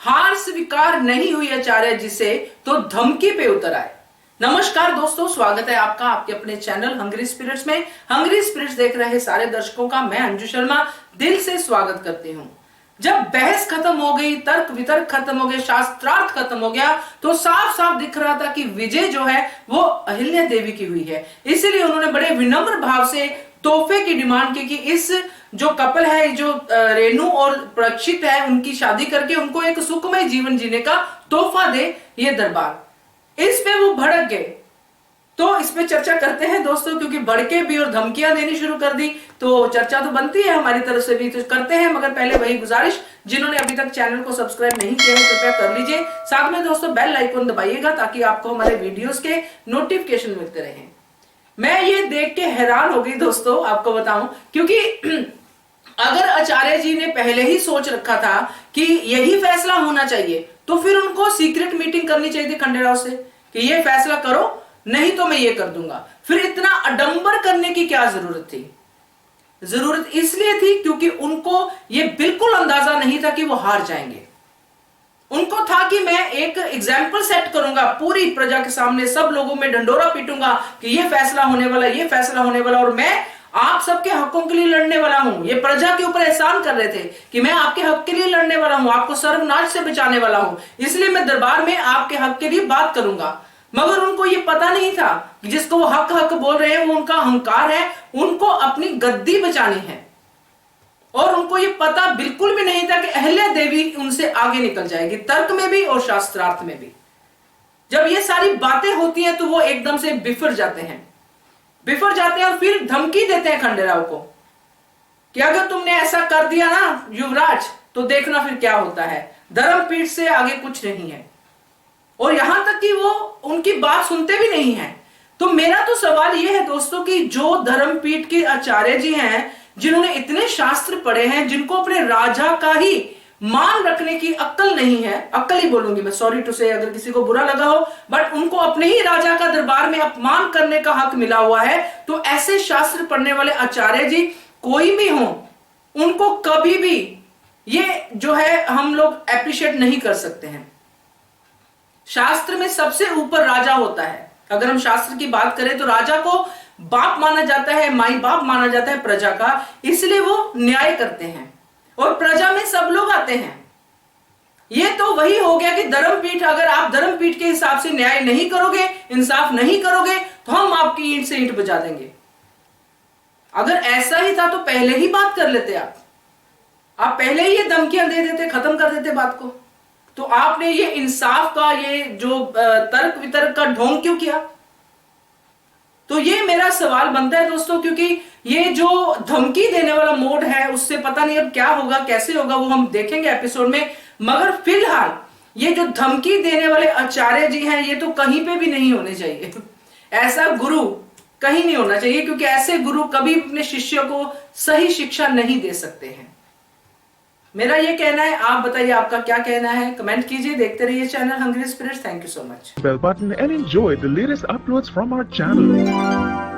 हार स्वीकार नहीं हुई आचार्य जी से तो धमकी पे उतर आए। नमस्कार दोस्तों, स्वागत है आपका आपके अपने चैनल हंग्री स्पिरिट्स में। हंग्री स्पिरिट्स देख रहे सारे दर्शकों का मैं अंजू शर्मा दिल से स्वागत करती हूँ। जब बहस खत्म हो गई, तर्क वितर्क खत्म हो गए, शास्त्रार्थ खत्म हो गया, तो साफ साफ दिख रहा था कि विजय जो है वो अहिल्या देवी की हुई है। इसीलिए उन्होंने बड़े विनम्र भाव से तोहफे की डिमांड की कि इस जो कपल है, जो रेणु और परीक्षित है, उनकी शादी करके उनको एक सुखमय जीवन जीने का तोहफा दे ये दरबार। इस पे वो भड़क गए। तो इस पे चर्चा करते हैं दोस्तों, क्योंकि भड़के भी और धमकियां देनी शुरू कर दी तो चर्चा तो बनती है हमारी तरफ से भी, तो करते हैं। मगर पहले वही गुजारिश, जिन्होंने अभी तक चैनल को सब्सक्राइब नहीं किया है कृपया कर लीजिए। साथ में दोस्तों बेल आइकन दबाइएगा ताकि आपको हमारे वीडियोस के नोटिफिकेशन मिलते रहें। मैं ये देख के हैरान हो गई दोस्तों, आपको बताऊं, क्योंकि अगर आचार्य जी ने पहले ही सोच रखा था कि यही फैसला होना चाहिए, तो फिर उनको सीक्रेट मीटिंग करनी चाहिए थी खंडेराव से कि ये फैसला करो, नहीं तो मैं ये कर दूंगा। फिर इतना अडंबर करने की क्या जरूरत थी? जरूरत इसलिए थी क्योंकि उनको ये बिल्कुल अंदाजा नहीं था कि वो हार जाएंगे। उनको था कि मैं एक एग्जाम्पल सेट करूंगा पूरी प्रजा के सामने, सब लोगों में डंडोरा पीटूंगा कि ये फैसला होने वाला, ये फैसला होने वाला, और मैं आप सबके हकों के लिए लड़ने वाला हूं। ये प्रजा के ऊपर एहसान कर रहे थे कि मैं आपके हक के लिए लड़ने वाला हूं, आपको सर्वनाश से बचाने वाला हूं, इसलिए मैं दरबार में आपके हक के लिए बात करूंगा। मगर उनको ये पता नहीं था कि जिसको वो हक हक बोल रहे हैं वो उनका अहंकार है, उनको अपनी गद्दी बचानी है। और उनको ये पता बिल्कुल भी नहीं था कि अहिल्या देवी उनसे आगे निकल जाएगी, तर्क में भी और शास्त्रार्थ में भी। जब ये सारी बातें होती हैं तो वो एकदम से बिफर जाते हैं और फिर धमकी देते हैं खंडेराव को कि अगर तुमने ऐसा कर दिया ना युवराज, तो देखना फिर क्या होता है, धर्मपीठ से आगे कुछ नहीं है। और यहां तक कि वो उनकी बात सुनते भी नहीं है। तो मेरा तो सवाल यह है दोस्तों कि जो धर्मपीठ के आचार्य जी हैं, जिन्होंने इतने शास्त्र पढ़े हैं, जिनको अपने राजा का ही मान रखने की अक्ल नहीं है, अक्ल ही बोलूंगी मैं, सॉरी टू से अगर किसी को बुरा लगा हो, बट उनको अपने ही राजा का दरबार में अपमान करने का हक मिला हुआ है, तो ऐसे शास्त्र पढ़ने वाले आचार्य जी कोई भी हो, उनको कभी भी ये जो है हम लोग एप्रिशिएट नहीं कर सकते हैं। शास्त्र में सबसे ऊपर राजा होता है। अगर हम शास्त्र की बात करें तो राजा को बाप माना जाता है, माई बाप माना जाता है प्रजा का, इसलिए वो न्याय करते हैं और प्रजा में सब लोग आते हैं। ये तो वही हो गया कि धर्मपीठ, अगर आप धर्मपीठ के हिसाब से न्याय नहीं करोगे, इंसाफ नहीं करोगे, तो हम आपकी ईंट से ईंट बजा देंगे। अगर ऐसा ही था तो पहले ही बात कर लेते आप पहले ही ये धमकियां दे देते, खत्म कर देते बात को। तो आपने ये इंसाफ का, ये जो तर्क वितर्क का ढोंग क्यों किया? तो ये मेरा सवाल बनता है दोस्तों, क्योंकि ये जो धमकी देने वाला मोड है, उससे पता नहीं अब क्या होगा, कैसे होगा, वो हम देखेंगे एपिसोड में। मगर फिलहाल ये जो धमकी देने वाले आचार्य जी हैं, ये तो कहीं पे भी नहीं होने चाहिए। ऐसा गुरु कहीं नहीं होना चाहिए, क्योंकि ऐसे गुरु कभी अपने शिष्यों को सही शिक्षा नहीं दे सकते हैं। मेरा ये कहना है, आप बताइए आपका क्या कहना है, कमेंट कीजिए। देखते रहिए channel Hungry Spirits. Thank you so much. Bell button and enjoy the latest uploads from our channel.